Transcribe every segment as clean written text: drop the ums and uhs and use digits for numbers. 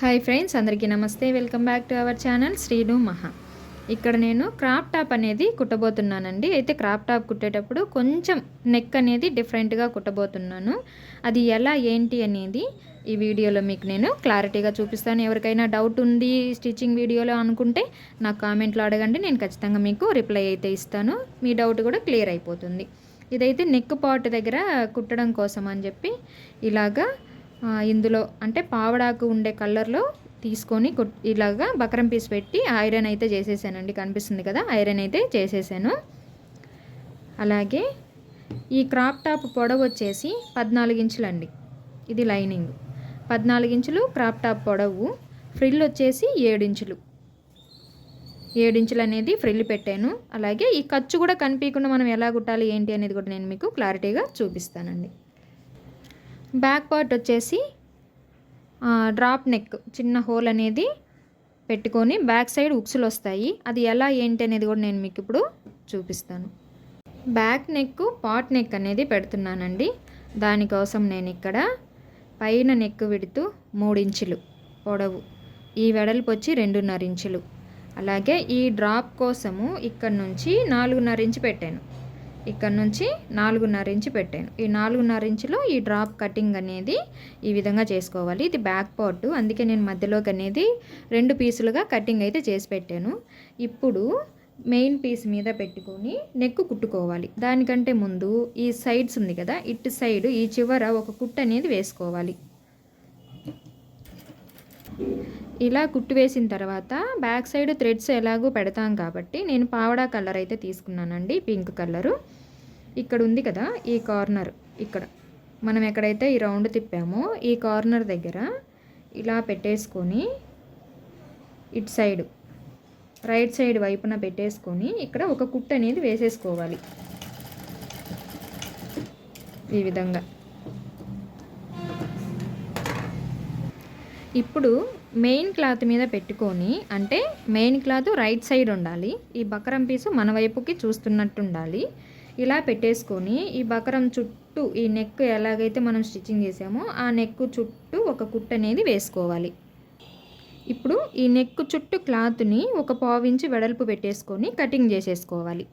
Hi friends, అందరికీ నమస్తే. Welcome back to our channel Srinu మహా. ఇక్కడ నేను క్రాప్ టాప్ అనేది కుట్టబోతున్నానండి. అయితే క్రాప్ టాప్ కుట్టేటప్పుడు కొంచెం నెక్ అనేది డిఫరెంట్గా కుట్టబోతున్నాను. అది ఎలా ఏంటి అనేది ఈ వీడియోలో మీకు నేను క్లారిటీగా చూపిస్తాను. ఎవరికైనా డౌట్ ఉంది స్టిచ్చింగ్ వీడియోలో అనుకుంటే నాకు కామెంట్లో అడగండి, నేను ఖచ్చితంగా మీకు రిప్లై అయితే ఇస్తాను. మీ డౌట్ కూడా క్లియర్ అయిపోతుంది. ఇదైతే నెక్ పార్ట్ దగ్గర కుట్టడం కోసం అని చెప్పి ఇలాగా ఇందులో అంటే పావడాకు ఉండే కలర్లో తీసుకొని ఇలాగా బకరం పీస్ పెట్టి ఐరన్ అయితే చేసేసానండి. కనిపిస్తుంది కదా, ఐరన్ అయితే చేసేసాను. అలాగే ఈ క్రాప్ టాప్ పొడవు వచ్చేసి 14 ఇంచులండి. ఇది లైనింగ్ 14 ఇంచులు క్రాప్ టాప్ పొడవు. ఫ్రిల్ వచ్చేసి 7 ఇంచులు. 7 ఇంచులు అనేది ఫ్రిల్ పెట్టాను. అలాగే ఈ ఖర్చు కూడా కనిపించకుండా మనం ఎలా కుట్టాలి ఏంటి అనేది కూడా నేను మీకు క్లారిటీగా చూపిస్తానండి. బ్యాక్ పార్ట్ వచ్చేసి డ్రాప్ నెక్ చిన్న హోల్ అనేది పెట్టుకొని బ్యాక్ సైడ్ ఉక్సులు వస్తాయి. అది ఎలా ఏంటి అనేది కూడా నేను మీకు ఇప్పుడు చూపిస్తాను. బ్యాక్ నెక్ పాట్ నెక్ అనేది పెడుతున్నానండి. దానికోసం నేను ఇక్కడ పైన నెక్ విడుతూ 3 ఇంచులు పొడవు, ఈ వెడల్పు వచ్చి 2.5 ఇంచులు. అలాగే ఈ డ్రాప్ కోసము ఇక్కడ నుంచి 4.5 ఇంచు పెట్టాను. ఇక్కడ నుంచి 4.5 ఇంచు పెట్టాను. ఈ 4.5 ఇంచులో ఈ డ్రాప్ కటింగ్ అనేది ఈ విధంగా చేసుకోవాలి. ఇది బ్యాక్ పార్ట్, అందుకే నేను మధ్యలోకి అనేది 2 పీసులుగా కటింగ్ అయితే చేసి పెట్టాను. ఇప్పుడు మెయిన్ పీస్ మీద పెట్టుకొని నెక్ కుట్టుకోవాలి. దానికంటే ముందు ఈ సైడ్స్ ఉంది కదా, ఇటు సైడ్ ఈ చివర ఒక కుట్టు అనేది వేసుకోవాలి. ఇలా కుట్టు వేసిన తర్వాత బ్యాక్ సైడ్ థ్రెడ్స్ ఎలాగో పెడతాం కాబట్టి నేను పావడా కలర్ అయితే తీసుకున్నానండి, పింక్ కలరు. ఇక్కడ ఉంది కదా ఈ కార్నర్, ఇక్కడ మనం ఎక్కడైతే ఈ రౌండ్ తిప్పామో ఈ కార్నర్ దగ్గర ఇలా పెట్టేసుకొని ఇటు సైడ్ రైట్ సైడ్ వైపున పెట్టేసుకొని ఇక్కడ ఒక కుట్టు అనేది వేసేసుకోవాలి ఈ విధంగా. ఇప్పుడు మెయిన్ క్లాత్ మీద పెట్టుకొని, అంటే మెయిన్ క్లాత్ రైట్ సైడ్ ఉండాలి, ఈ బకరం పీసు మన వైపుకి చూస్తున్నట్టు ఉండాలి. ఇలా పెట్టేసుకొని ఈ బకరం చుట్టూ ఈ నెక్ ఎలాగైతే మనం స్టిచ్చింగ్ చేసామో ఆ నెక్ చుట్టూ ఒక కుట్టు అనేది వేసుకోవాలి. ఇప్పుడు ఈ నెక్ చుట్టూ క్లాత్ని ఒక 1/4 ఇంచు వెడల్పు పెట్టేసుకొని కటింగ్ చేసేసుకోవాలి.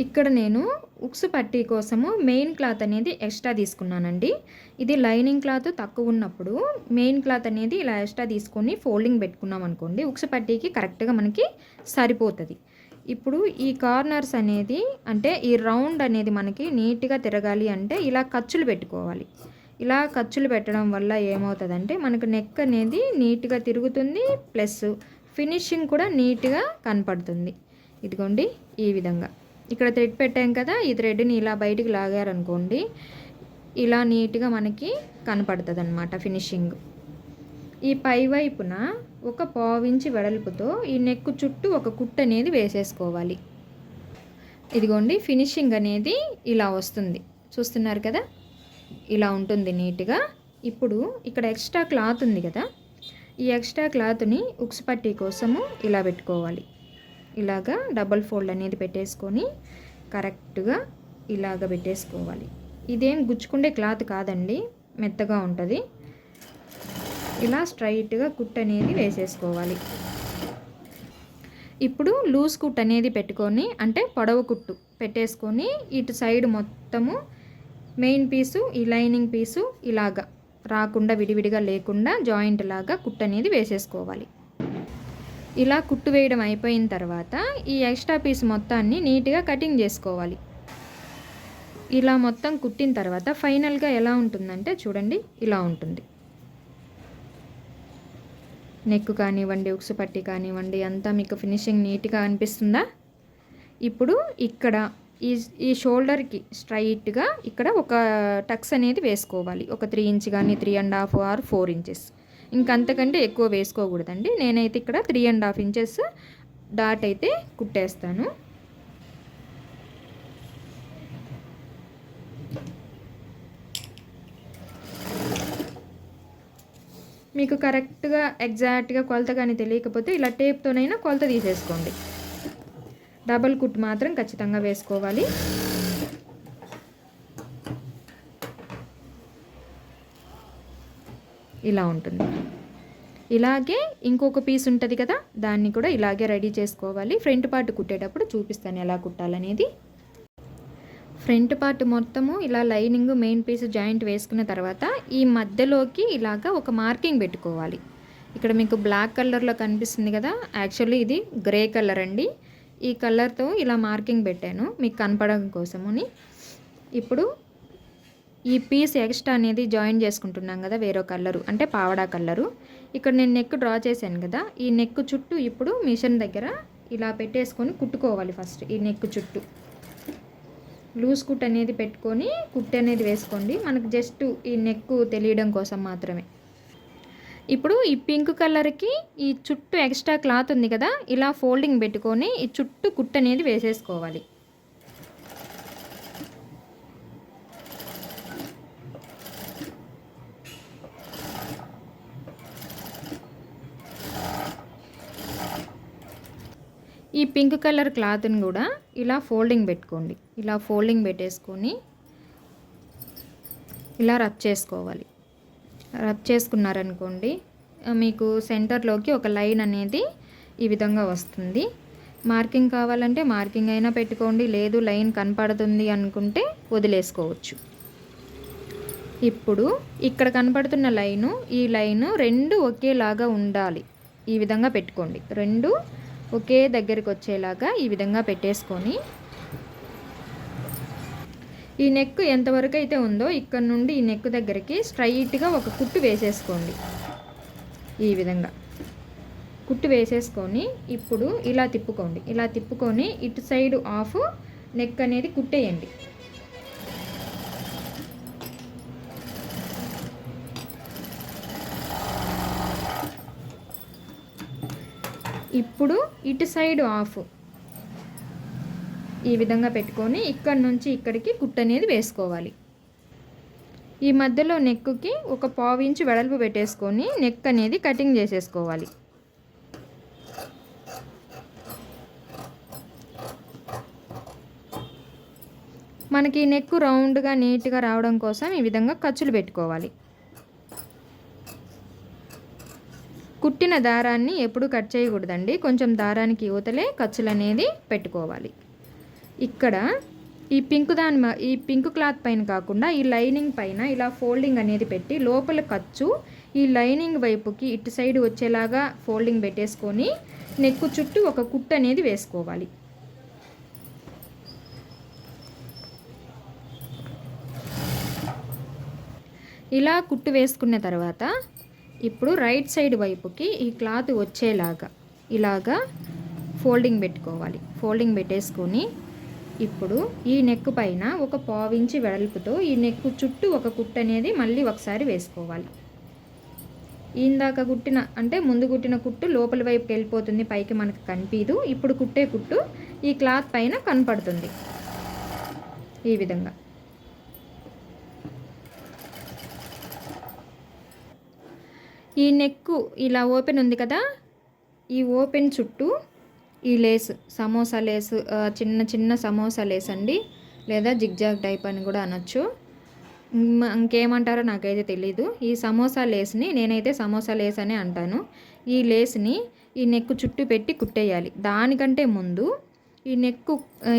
ఇక్కడ నేను ఉక్సు పట్టీ కోసము మెయిన్ క్లాత్ అనేది ఎక్స్ట్రా తీసుకున్నానండి. ఇది లైనింగ్ క్లాత్ తక్కువ ఉన్నప్పుడు మెయిన్ క్లాత్ అనేది ఇలా ఎక్స్ట్రా తీసుకొని ఫోల్డింగ్ పెట్టుకున్నాం అనుకోండి, ఉక్సు పట్టీకి కరెక్ట్గా మనకి సరిపోతుంది. ఇప్పుడు ఈ కార్నర్స్ అనేది అంటే ఈ రౌండ్ అనేది మనకి నీట్గా తిరగాలి అంటే ఇలా ఖర్చులు పెట్టుకోవాలి. ఇలా ఖర్చులు పెట్టడం వల్ల ఏమవుతుందంటే మనకు నెక్ అనేది నీట్గా తిరుగుతుంది, ప్లస్ ఫినిషింగ్ కూడా నీట్గా కనపడుతుంది. ఇదిగోండి ఈ విధంగా ఇక్కడ థ్రెడ్ పెట్టాం కదా, ఈ థ్రెడ్ని ఇలా బయటికి లాగారనుకోండి ఇలా నీట్గా మనకి కనపడుతుంది అన్నమాట ఫినిషింగ్. ఈ పై వైపున ఒక 1/4 ఇంచు వెడల్పుతో ఈ నెక్ చుట్టూ ఒక కుట్టు అనేది వేసేసుకోవాలి. ఇదిగోండి ఫినిషింగ్ అనేది ఇలా వస్తుంది, చూస్తున్నారు కదా, ఇలా ఉంటుంది నీట్గా. ఇప్పుడు ఇక్కడ ఎక్స్ట్రా క్లాత్ ఉంది కదా, ఈ ఎక్స్ట్రా క్లాత్ని ఉక్సు పట్టీ కోసము ఇలా పెట్టుకోవాలి. ఇలాగా డబల్ ఫోల్డ్ అనేది పెట్టేసుకొని కరెక్ట్గా ఇలాగ పెట్టేసుకోవాలి. ఇదేం గుచ్చుకుండే క్లాత్ కాదండి, మెత్తగా ఉంటుంది. ఇలా స్ట్రైట్గా కుట్ అనేది వేసేసుకోవాలి. ఇప్పుడు లూజ్ కుట్ అనేది పెట్టుకొని, అంటే పొడవు కుట్టు పెట్టేసుకొని ఇటు సైడ్ మొత్తము మెయిన్ పీసు ఈ లైనింగ్ పీసు ఇలాగా రాకుండా విడివిడిగా లేకుండా జాయింట్ లాగా కుట్ అనేది వేసేసుకోవాలి. ఇలా కుట్టు వేయడం అయిపోయిన తర్వాత ఈ ఎక్స్ట్రా పీస్ మొత్తాన్ని నీట్గా కటింగ్ చేసుకోవాలి. ఇలా మొత్తం కుట్టిన తర్వాత ఫైనల్గా ఎలా ఉంటుందంటే చూడండి, ఇలా ఉంటుంది. నెక్ కానివ్వండి, ఉక్సు పట్టి కానివ్వండి, అంతా మీకు ఫినిషింగ్ నీట్గా అనిపిస్తుందా? ఇప్పుడు ఇక్కడ ఈ షోల్డర్కి స్ట్రైట్గా ఇక్కడ ఒక టక్స్ అనేది వేసుకోవాలి. ఒక 3 ఇంచ్ కానీ 3.5 ఆర్ 4 ఇంచెస్, ఇంకంతకంటే ఎక్కువ వేసుకోకూడదండి. నేనైతే ఇక్కడ 3.5 ఇంచెస్ డాట్ అయితే కుట్టేస్తాను. మీకు కరెక్ట్గా ఎగ్జాక్ట్గా కొలత కానీ తెలియకపోతే ఇలా టేప్తోనైనా కొలత తీసేసుకోండి. డబల్ కుట్ మాత్రం ఖచ్చితంగా వేసుకోవాలి. ఇలా ఉంటుంది. ఇలాగే ఇంకొక పీస్ ఉంటుంది కదా, దాన్ని కూడా ఇలాగే రెడీ చేసుకోవాలి. ఫ్రంట్ పార్ట్ కుట్టేటప్పుడు చూపిస్తాను ఎలా కుట్టాలనేది. ఫ్రంట్ పార్ట్ మొత్తము ఇలా లైనింగ్ మెయిన్ పీస్ జాయింట్ వేసుకున్న తర్వాత ఈ మధ్యలోకి ఇలాగా ఒక మార్కింగ్ పెట్టుకోవాలి. ఇక్కడ మీకు బ్లాక్ కలర్లో కనిపిస్తుంది కదా, యాక్చువల్లీ ఇది గ్రే కలర్ అండి. ఈ కలర్తో ఇలా మార్కింగ్ పెట్టాను మీకు కనపడడం కోసమని. ఇప్పుడు ఈ పీస్ ఎక్స్ట్రా అనేది జాయిన్ చేసుకుంటున్నాం కదా, వేరే కలరు అంటే పావడా కలరు. ఇక్కడ నేను నెక్ డ్రా చేశాను కదా, ఈ నెక్ చుట్టూ ఇప్పుడు మిషన్ దగ్గర ఇలా పెట్టేసుకొని కుట్టుకోవాలి. ఫస్ట్ ఈ నెక్ చుట్టూ లూజ్ కుట్ అనేది పెట్టుకొని కుట్టు అనేది వేసుకోండి, మనకు జస్ట్ ఈ నెక్ తెలియడం కోసం మాత్రమే. ఇప్పుడు ఈ పింక్ కలర్కి ఈ చుట్టూ ఎక్స్ట్రా క్లాత్ ఉంది కదా, ఇలా ఫోల్డింగ్ పెట్టుకొని ఈ చుట్టూ కుట్టు అనేది వేసేసుకోవాలి. ఈ పింక్ కలర్ క్లాత్ని కూడా ఇలా ఫోల్డింగ్ పెట్టుకోండి. ఇలా ఫోల్డింగ్ పెట్టేసుకొని ఇలా రబ్ చేసుకోవాలి. రబ్ చేసుకున్నారనుకోండి, మీకు సెంటర్లోకి ఒక లైన్ అనేది ఈ విధంగా వస్తుంది. మార్కింగ్ కావాలంటే మార్కింగ్ అయినా పెట్టుకోండి, లేదు లైన్ కనపడుతుంది అనుకుంటే వదిలేసుకోవచ్చు. ఇప్పుడు ఇక్కడ కనపడుతున్న లైను, ఈ లైను రెండు ఒకేలాగా ఉండాలి. ఈ విధంగా పెట్టుకోండి. రెండు ఒకే దగ్గరికి వచ్చేలాగా ఈ విధంగా పెట్టేసుకొని ఈ నెక్ ఎంతవరకు అయితే ఉందో ఇక్కడ నుండి ఈ నెక్ దగ్గరికి స్ట్రైట్గా ఒక కుట్టు వేసేసుకోండి. ఈ విధంగా కుట్టు వేసేసుకొని ఇప్పుడు ఇలా తిప్పుకోండి. ఇలా తిప్పుకొని ఇటు సైడ్ హాఫ్ నెక్ అనేది కుట్టేయండి. ఇప్పుడు ఇటు సైడ్ హాఫ్ ఈ విధంగా పెట్టుకొని ఇక్కడ నుంచి ఇక్కడికి కుట్టు అనేది వేసుకోవాలి. ఈ మధ్యలో నెక్కి ఒక 1/2 ఇంచు వెడల్పు పెట్టేసుకొని నెక్ అనేది కటింగ్ చేసేసుకోవాలి. మనకి నెక్ రౌండ్గా నీట్గా రావడం కోసం ఈ విధంగా ఖర్చులు పెట్టుకోవాలి. కుట్టిన దారాన్ని ఎప్పుడు కట్ చేయకూడదండి, కొంచెం దారానికి యువతలే ఖర్చులు అనేది పెట్టుకోవాలి. ఇక్కడ ఈ పింక్ క్లాత్ పైన కాకుండా ఈ లైనింగ్ పైన ఇలా ఫోల్డింగ్ అనేది పెట్టి లోపల ఖర్చు ఈ లైనింగ్ వైపుకి ఇటు సైడ్ వచ్చేలాగా ఫోల్డింగ్ పెట్టేసుకొని నెక్ చుట్టూ ఒక కుట్టు అనేది వేసుకోవాలి. ఇలా కుట్టు వేసుకున్న తర్వాత ఇప్పుడు రైట్ సైడ్ వైపుకి ఈ క్లాత్ వచ్చేలాగా ఇలాగా ఫోల్డింగ్ పెట్టుకోవాలి. ఫోల్డింగ్ పెట్టేసుకొని ఇప్పుడు ఈ నెక్ పైన ఒక 1/2 ఇంచు వెడల్పుతో ఈ నెక్ చుట్టూ ఒక కుట్టు అనేది మళ్ళీ ఒకసారి వేసుకోవాలి. ఇందాక కుట్టిన అంటే ముందు కుట్టిన కుట్టు లోపల వైపుకి వెళ్ళిపోతుంది, పైకి మనకు కనిపించదు. ఇప్పుడు కుట్టే కుట్టు ఈ క్లాత్ పైన కనపడుతుంది. ఈ విధంగా ఈ నెక్ ఇలా ఓపెన్ ఉంది కదా, ఈ ఓపెన్ చుట్టూ ఈ లేస్ సమోసా లేస్, చిన్న చిన్న సమోసా లేస్ అండి, లేదా జిగ్జాగ్ టైప్ అని కూడా అనొచ్చు, ఇంకేమంటారో నాకైతే తెలీదు. ఈ సమోసా లేస్ని నేనైతే సమోసా లేస్ అనే అంటాను. ఈ లేస్ని ఈ నెక్ చుట్టూ పెట్టి కుట్టేయాలి. దానికంటే ముందు ఈ నెక్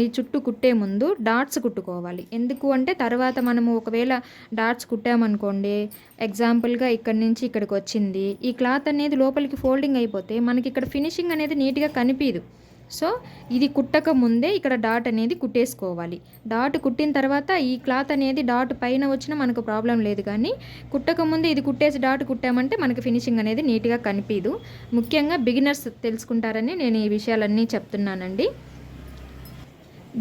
ఈ చుట్టూ కుట్టే ముందు డాట్స్ కుట్టుకోవాలి. ఎందుకు అంటే తర్వాత మనము ఒకవేళ డాట్స్ కుట్టామనుకోండి, ఎగ్జాంపుల్గా ఇక్కడి నుంచి ఇక్కడికి వచ్చింది, ఈ క్లాత్ అనేది లోపలికి ఫోల్డింగ్ అయిపోతే మనకి ఇక్కడ ఫినిషింగ్ అనేది నీట్గా కనిపించదు. సో ఇది కుట్టక ముందే ఇక్కడ డాట్ అనేది కుట్టేసుకోవాలి. డాట్ కుట్టిన తర్వాత ఈ క్లాత్ అనేది డాట్ పైన వచ్చినా మనకు ప్రాబ్లం లేదు, కానీ కుట్టక ముందే ఇది కుట్టేసి డాట్ కుట్టామంటే మనకి ఫినిషింగ్ అనేది నీట్గా కనిపించదు. ముఖ్యంగా బిగినర్స్ తెలుసుకుంటారని నేను ఈ విషయాలన్నీ చెప్తున్నానండి.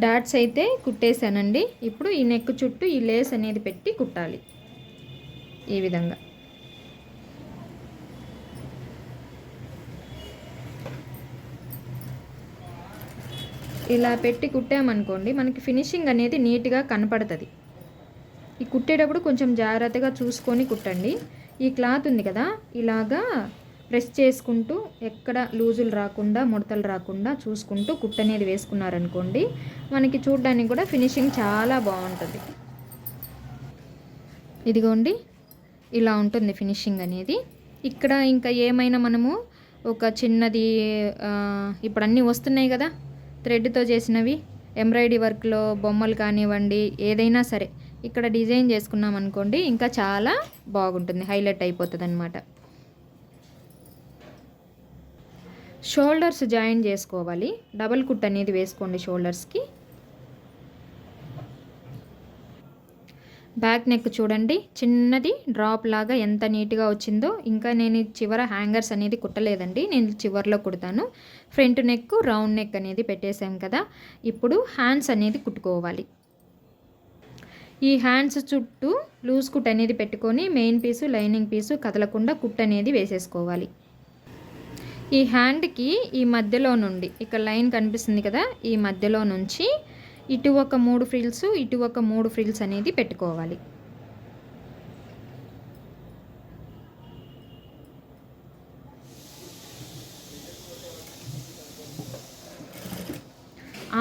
డాట్స్ అయితే కుట్టేశానండి. ఇప్పుడు ఈ నెక్ చుట్టూ ఈ లేస్ అనేది పెట్టి కుట్టాలి. ఈ విధంగా ఇలా పెట్టి కుట్టామనుకోండి, మనకి ఫినిషింగ్ అనేది నీట్గా కనపడుతుంది. ఈ కుట్టేటప్పుడు కొంచెం జాగ్రత్తగా చూసుకొని కుట్టండి. ఈ క్లాత్ ఉంది కదా, ఇలాగా ప్రెస్ చేసుకుంటూ ఎక్కడ లూజులు రాకుండా ముడతలు రాకుండా చూసుకుంటూ కుట్టు అనేది వేసుకున్నారనుకోండి, మనకి చూడడానికి కూడా ఫినిషింగ్ చాలా బాగుంటుంది. ఇదిగోండి ఇలా ఉంటుంది ఫినిషింగ్ అనేది. ఇక్కడ ఇంకా ఏమైనా మనము ఒక చిన్నది ఇప్పుడు అన్నీ వస్తున్నాయి కదా థ్రెడ్తో చేసినవి, ఎంబ్రాయిడరీ వర్క్లో బొమ్మలు కానివ్వండి, ఏదైనా సరే ఇక్కడ డిజైన్ చేసుకున్నాం అనుకోండి ఇంకా చాలా బాగుంటుంది, హైలైట్ అయిపోతుంది అన్నమాట. షోల్డర్స్ జాయిన్ చేసుకోవాలి. డబల్ కుట్ అనేది వేసుకోండి షోల్డర్స్కి. బ్యాక్ నెక్ చూడండి, చిన్నది డ్రాప్ లాగా ఎంత నీట్గా వచ్చిందో. ఇంకా నేను చివర హ్యాంగర్స్ అనేది కుట్టలేదండి, నేను చివర్లో కుడతాను. ఫ్రంట్ నెక్ రౌండ్ నెక్ అనేది పెట్టేసాం కదా. ఇప్పుడు హ్యాండ్స్ అనేది కుట్టుకోవాలి. ఈ హ్యాండ్స్ చుట్టూ లూజ్ కుట్ అనేది పెట్టుకొని మెయిన్ పీసు లైనింగ్ పీసు కదలకుండా కుట్ అనేది వేసేసుకోవాలి. ఈ హ్యాండ్కి ఈ మధ్యలో నుండి ఇక్కడ లైన్ కనిపిస్తుంది కదా, ఈ మధ్యలో నుంచి ఇటు ఒక 3 ఫ్రిల్స్ ఇటు ఒక 3 ఫ్రిల్స్ అనేది పెట్టుకోవాలి.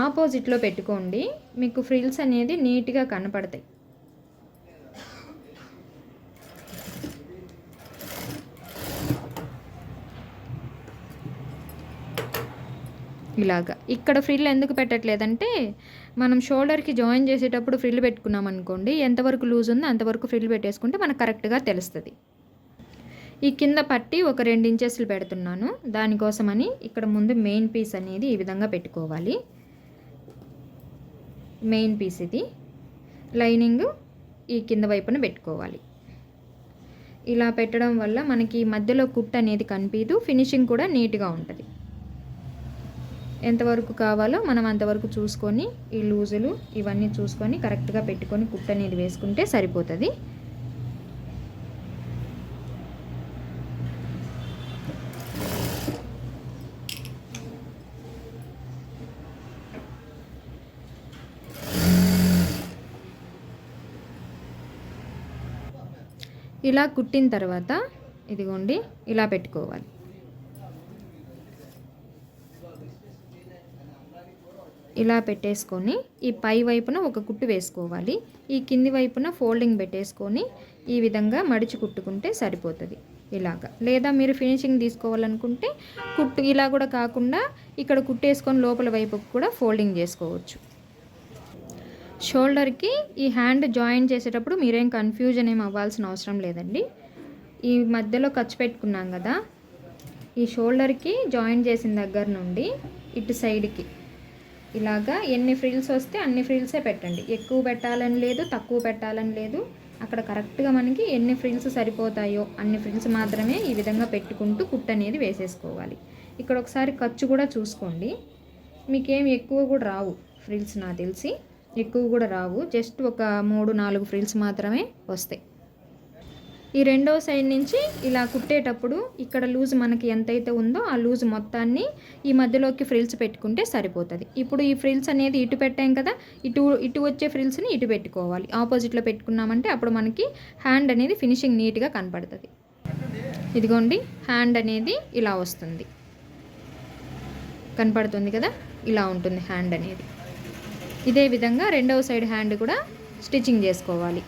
ఆపోజిట్లో పెట్టుకోండి, మీకు ఫ్రిల్స్ అనేది నీట్గా కనపడతాయి. ఇలాగా ఇక్కడ ఫ్రిల్ ఎందుకు పెట్టట్లేదంటే మనం షోల్డర్కి జాయిన్ చేసేటప్పుడు ఫ్రిల్ పెట్టుకున్నాం అనుకోండి, ఎంతవరకు లూజ్ ఉందో అంతవరకు ఫ్రిల్ పెట్టేసుకుంటే మనకు కరెక్ట్గా తెలుస్తుంది. ఈ కింద పట్టి ఒక 2 ఇంచెస్లు పెడుతున్నాను, దానికోసమని ఇక్కడ ముందు మెయిన్ పీస్ అనేది ఈ విధంగా పెట్టుకోవాలి. మెయిన్ పీస్ ఇది, లైనింగ్ ఈ కింద వైపున పెట్టుకోవాలి. ఇలా పెట్టడం వల్ల మనకి మధ్యలో కుట్ అనేది కనిపించదు, ఫినిషింగ్ కూడా నీట్గా ఉంటుంది. ఎంతవరకు కావాలో మనం అంతవరకు చూసుకొని ఈ లూజులు ఇవన్నీ చూసుకొని కరెక్ట్గా పెట్టుకొని కుట్ అనేది వేసుకుంటే సరిపోతుంది. ఇలా కుట్టిన తర్వాత ఇదిగోండి ఇలా పెట్టుకోవాలి. ఇలా పెట్టేసుకొని ఈ పై వైపున ఒక కుట్టు వేసుకోవాలి. ఈ కింది వైపున ఫోల్డింగ్ పెట్టేసుకొని ఈ విధంగా మడిచి కుట్టుకుంటే సరిపోతుంది ఇలాగా. లేదా మీరు ఫినిషింగ్ తీసుకోవాలనుకుంటే కుట్టు ఇలా కూడా కాకుండా ఇక్కడ కుట్టేసుకొని లోపల వైపుకు కూడా ఫోల్డింగ్ చేసుకోవచ్చు. షోల్డర్కి ఈ హ్యాండ్ జాయిన్ చేసేటప్పుడు మీరేం కన్ఫ్యూజన్ ఏం అవ్వాల్సిన అవసరం లేదండి. ఈ మధ్యలో ఖర్చు పెట్టుకున్నాం కదా, ఈ షోల్డర్కి జాయిన్ చేసిన దగ్గర నుండి ఇటు సైడ్కి ఇలాగా ఎన్ని ఫ్రిల్స్ వస్తే అన్ని ఫ్రిల్సే పెట్టండి. ఎక్కువ పెట్టాలని లేదు, తక్కువ పెట్టాలని లేదు. అక్కడ కరెక్ట్గా మనకి ఎన్ని ఫ్రిల్స్ సరిపోతాయో అన్ని ఫ్రిల్స్ మాత్రమే ఈ విధంగా పెట్టుకుంటూ కుట్ అనేది వేసేసుకోవాలి. ఇక్కడ ఒకసారి ఖర్చు కూడా చూసుకోండి, మీకేం ఎక్కువ కూడా రావు ఫ్రిల్స్, నాకు తెలిసి ఎక్కువ కూడా రావు, జస్ట్ ఒక 3-4 ఫ్రిల్స్ మాత్రమే వస్తాయి. ఈ రెండవ సైడ్ నుంచి ఇలా కుట్టేటప్పుడు ఇక్కడ లూజ్ మనకి ఎంతైతే ఉందో ఆ లూజ్ మొత్తాన్ని ఈ మధ్యలోకి ఫ్రిల్స్ పెట్టుకుంటే సరిపోతుంది. ఇప్పుడు ఈ ఫ్రిల్స్ అనేది ఇటు పెట్టాం కదా, ఇటు వచ్చే ఫ్రిల్స్ని ఇటు పెట్టుకోవాలి. ఆపోజిట్లో పెట్టుకున్నామంటే అప్పుడు మనకి హ్యాండ్ అనేది ఫినిషింగ్ నీట్గా కనపడుతుంది. ఇదిగోండి హ్యాండ్ అనేది ఇలా వస్తుంది, కనపడుతుంది కదా, ఇలా ఉంటుంది హ్యాండ్ అనేది. ఇదే విధంగా రెండవ సైడ్ హ్యాండ్ కూడా స్టిచ్చింగ్ చేసుకోవాలి.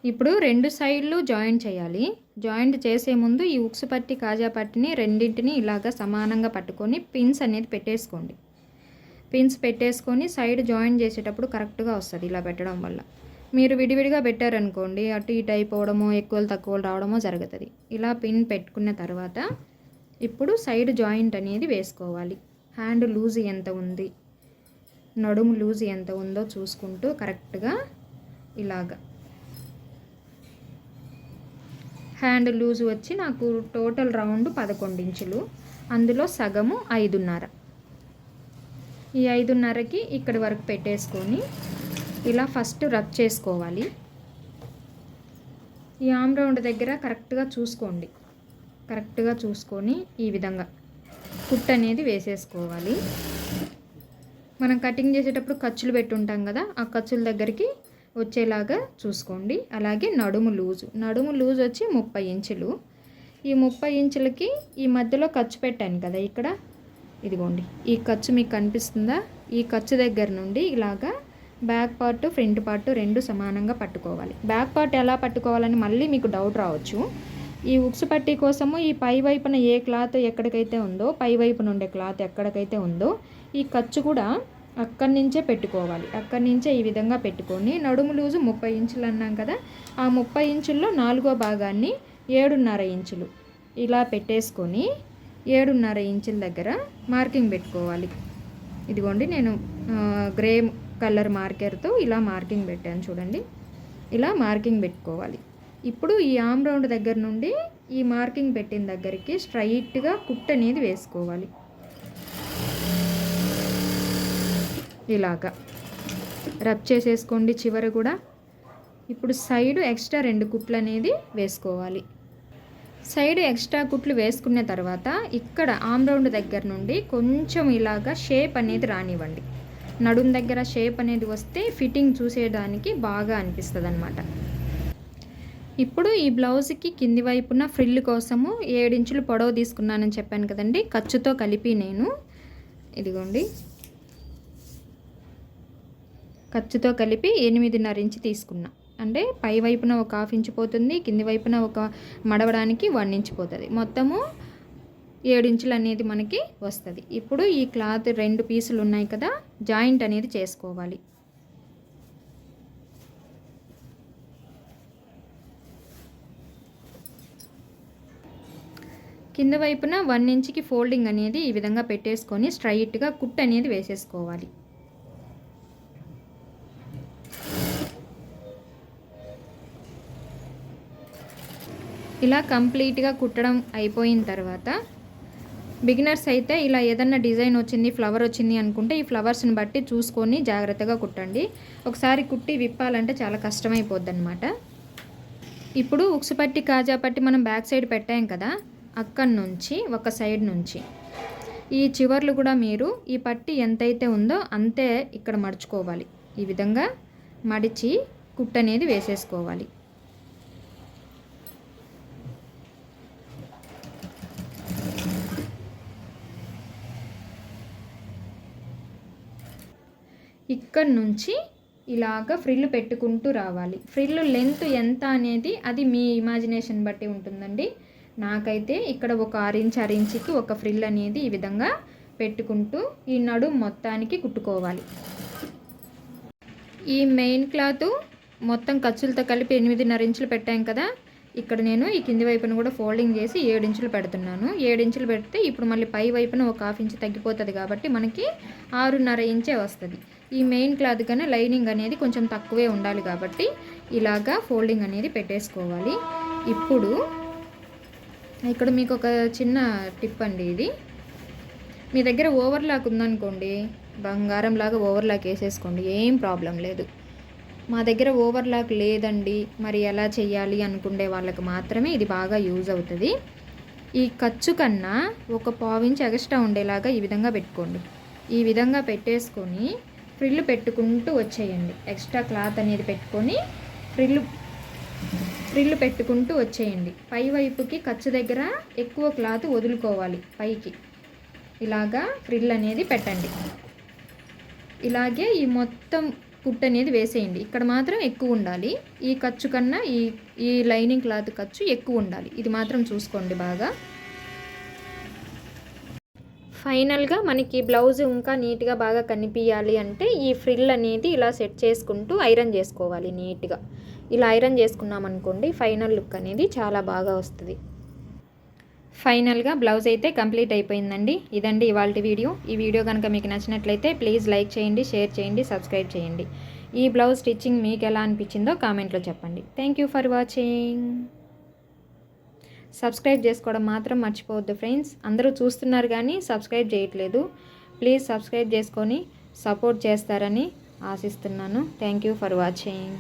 ఇప్పుడు 2 సైడ్లు జాయింట్ చేయాలి. జాయింట్ చేసే ముందు ఈ ఉక్సు పట్టి కాజా పట్టిని రెండింటిని ఇలాగా సమానంగా పట్టుకొని పిన్స్ అనేది పెట్టేసుకోండి. పిన్స్ పెట్టేసుకొని సైడ్ జాయిన్ చేసేటప్పుడు కరెక్ట్గా వస్తుంది ఇలా పెట్టడం వల్ల. మీరు విడివిడిగా పెట్టారనుకోండి అటు ఇటు అయిపోవడమో ఎక్కువలు తక్కువలు రావడమో జరుగుతుంది. ఇలా పిన్ పెట్టుకున్న తర్వాత ఇప్పుడు సైడ్ జాయింట్ అనేది వేసుకోవాలి. హ్యాండ్ లూజ్ ఎంత ఉంది, నడుము లూజ్ ఎంత ఉందో చూసుకుంటూ కరెక్ట్గా ఇలాగా. హ్యాండ్ లూజ్ వచ్చి నాకు టోటల్ రౌండ్ 11 ఇంచులు, అందులో సగము 5.5. ఈ 5.5కి ఇక్కడి వరకు పెట్టేసుకొని ఇలా ఫస్ట్ రబ్ చేసుకోవాలి. ఈ ఆమ్ రౌండ్ దగ్గర కరెక్ట్గా చూసుకోండి, కరెక్ట్గా చూసుకొని ఈ విధంగా కుట్ అనేది వేసేసుకోవాలి. మనం కటింగ్ చేసేటప్పుడు ఖర్చులు పెట్టుంటాం కదా, ఆ ఖర్చుల దగ్గరికి వచ్చేలాగా చూసుకోండి. అలాగే నడుము లూజ్ వచ్చి 30 ఇంచులు. ఈ 30 ఇంచులకి ఈ మధ్యలో ఖర్చు పెట్టాను కదా ఇక్కడ, ఇదిగోండి ఈ ఖర్చు మీకు కనిపిస్తుందా, ఈ ఖర్చు దగ్గర నుండి ఇలాగా బ్యాక్ పార్ట్ ఫ్రంట్ పార్ట్ రెండు సమానంగా పట్టుకోవాలి. బ్యాక్ పార్ట్ ఎలా పట్టుకోవాలని మళ్ళీ మీకు డౌట్ రావచ్చు. ఈ ఉక్సు పట్టీ కోసము ఈ పై వైపున ఏ క్లాత్ ఎక్కడికైతే ఉందో, పై వైపున ఉండే క్లాత్ ఎక్కడికైతే ఉందో ఈ ఖర్చు కూడా అక్కడి నుంచే పెట్టుకోవాలి. అక్కడి నుంచే ఈ విధంగా పెట్టుకొని నడుము లూజు 30 ఇంచులు అన్నాం కదా, ఆ 30 ఇంచుల్లో 4వ భాగాన్ని 7.5 ఇంచులు ఇలా పెట్టేసుకొని 7.5 ఇంచుల దగ్గర మార్కింగ్ పెట్టుకోవాలి. ఇదిగోండి నేను గ్రే కలర్ మార్కర్తో ఇలా మార్కింగ్ పెట్టాను చూడండి. ఇలా మార్కింగ్ పెట్టుకోవాలి. ఇప్పుడు ఈ ఆమ్ రౌండ్ దగ్గర నుండి ఈ మార్కింగ్ పెట్టిన దగ్గరికి స్ట్రైట్గా కుట్టు అనేది వేసుకోవాలి. ఇలాగా రబ్ చేసేసుకోండి చివర కూడా. ఇప్పుడు సైడ్ ఎక్స్ట్రా 2 కుట్లు అనేది వేసుకోవాలి. సైడ్ ఎక్స్ట్రా కుట్లు వేసుకున్న తర్వాత ఇక్కడ ఆమ్ రౌండ్ దగ్గర నుండి కొంచెం ఇలాగా షేప్ అనేది రానివ్వండి. నడుం దగ్గర షేప్ అనేది వస్తే ఫిట్టింగ్ చూసేదానికి బాగా అనిపిస్తుంది అన్నమాట. ఇప్పుడు ఈ బ్లౌజ్కి కింది వైపున ఫ్రిల్ కోసము 7 ఇంచులు పొడవు తీసుకున్నానని చెప్పాను కదండి. ఖర్చుతో కలిపి నేను ఇదిగోండి ఖర్చుతో కలిపి 8.5 ఇంచు తీసుకున్నా. అంటే పై వైపున ఒక 1/2 ఇంచు పోతుంది, కింది వైపున ఒక మడవడానికి 1 ఇంచు పోతుంది. మొత్తము 7 ఇంచులు అనేది మనకి వస్తుంది. ఇప్పుడు ఈ క్లాత్ 2 పీసులు ఉన్నాయి కదా, జాయింట్ అనేది చేసుకోవాలి. కింద వైపున 1 ఇంచుకి ఫోల్డింగ్ అనేది ఈ విధంగా పెట్టేసుకొని స్ట్రైట్గా కుట్ అనేది వేసేసుకోవాలి. ఇలా కంప్లీట్గా కుట్టడం అయిపోయిన తర్వాత బిగినర్స్ అయితే ఇలా ఏదన్నా డిజైన్ వచ్చింది, ఫ్లవర్ వచ్చింది అనుకుంటే ఈ ఫ్లవర్స్ని బట్టి చూసుకొని జాగ్రత్తగా కుట్టండి. ఒకసారి కుట్టి విప్పాలంటే చాలా కష్టమైపోద్ది అనమాట. ఇప్పుడు ఉక్సు పట్టి కాజా పట్టి మనం బ్యాక్ సైడ్ పెట్టాం కదా, అక్కడి నుంచి ఒక సైడ్ నుంచి ఈ చివర్లు కూడా మీరు ఈ పట్టి ఎంతైతే ఉందో అంతే ఇక్కడ మడుచుకోవాలి. ఈ విధంగా మడిచి కుట్టు అనేది వేసేసుకోవాలి. ఇక్కడ నుంచి ఇలాగ ఫ్రిల్ పెట్టుకుంటూ రావాలి. ఫ్రిల్ లెంత్ ఎంత అనేది అది మీ ఇమాజినేషన్ బట్టి ఉంటుందండి. నాకైతే ఇక్కడ ఒక 6 ఇంచుకి ఒక ఫ్రిల్ అనేది ఈ విధంగా పెట్టుకుంటూ ఈ నడుం మొత్తానికి కుట్టుకోవాలి. ఈ మెయిన్ క్లాత్ మొత్తం ఖర్చులతో కలిపి 8.5 ఇంచులు పెట్టాం కదా, ఇక్కడ నేను ఈ కింది వైపున కూడా ఫోల్డింగ్ చేసి 7 ఇంచులు పెడుతున్నాను. 7 ఇంచులు పెడితే ఇప్పుడు మళ్ళీ పై వైపున ఒక 1/2 ఇంచు తగ్గిపోతుంది కాబట్టి మనకి 6.5 ఇంచే వస్తుంది. ఈ మెయిన్ క్లాత్ కన్నా లైనింగ్ అనేది కొంచెం తక్కువే ఉండాలి కాబట్టి ఇలాగా ఫోల్డింగ్ అనేది పెట్టేసుకోవాలి. ఇప్పుడు ఇక్కడ మీకు ఒక చిన్న టిప్ అండి. ఇది మీ దగ్గర ఓవర్లాక్ ఉందనుకోండి, బంగారం లాగా ఓవర్లాక్ వేసేసుకోండి, ఏం ప్రాబ్లం లేదు. మా దగ్గర ఓవర్లాక్ లేదండి, మరి ఎలా చెయ్యాలి అనుకునే వాళ్ళకి మాత్రమే ఇది బాగా యూజ్ అవుతుంది. ఈ ఖర్చు కన్నా ఒక 1/4 ఇంచు ఎక్స్ట్రా ఉండేలాగా ఈ విధంగా పెట్టుకోండి. ఈ విధంగా పెట్టేసుకొని ఫ్రిల్ పెట్టుకుంటూ వచ్చేయండి. ఎక్స్ట్రా క్లాత్ అనేది పెట్టుకొని ఫ్రిల్ పెట్టుకుంటూ వచ్చేయండి. పై వైపుకి ఖర్చు దగ్గర ఎక్కువ క్లాత్ వదులుకోవాలి. పైకి ఇలాగా ఫ్రిల్ అనేది పెట్టండి. ఇలాగే ఈ మొత్తం కుట్టు అనేది వేసేయండి. ఇక్కడ మాత్రం ఎక్కువ ఉండాలి. ఈ ఖర్చు కన్నా ఈ లైనింగ్ క్లాత్ ఖర్చు ఎక్కువ ఉండాలి. ఇది మాత్రం చూసుకోండి బాగా. ఫైనల్గా మనకి బ్లౌజ్ ఇంకా నీట్గా బాగా కనిపించాలి అంటే ఈ ఫ్రిల్ అనేది ఇలా సెట్ చేసుకుంటూ ఐరన్ చేసుకోవాలి నీట్గా. ఇలా ఐరన్ చేసుకున్నామనుకోండి ఫైనల్ లుక్ అనేది చాలా బాగా వస్తుంది. ఫైనల్గా బ్లౌజ్ అయితే కంప్లీట్ అయిపోయిందండి. ఇదండి ఇవాల్టి వీడియో. ఈ వీడియో కనుక మీకు నచ్చినట్లయితే ప్లీజ్ లైక్ చేయండి, షేర్ చేయండి, సబ్స్క్రైబ్ చేయండి. ఈ బ్లౌజ్ స్టిచ్చింగ్ మీకు ఎలా అనిపించిందో కామెంట్లో చెప్పండి. Thank you for watching. Subscribe చేసుకోవడం మాత్రం మర్చిపోవద్దు ఫ్రెండ్స్. అందరూ చూస్తున్నారు కానీ సబ్స్క్రైబ్ చేయట్లేదు. ప్లీజ్ సబ్స్క్రైబ్ చేసుకొని సపోర్ట్ చేస్తారని ఆశిస్తున్నాను. Thank you for watching.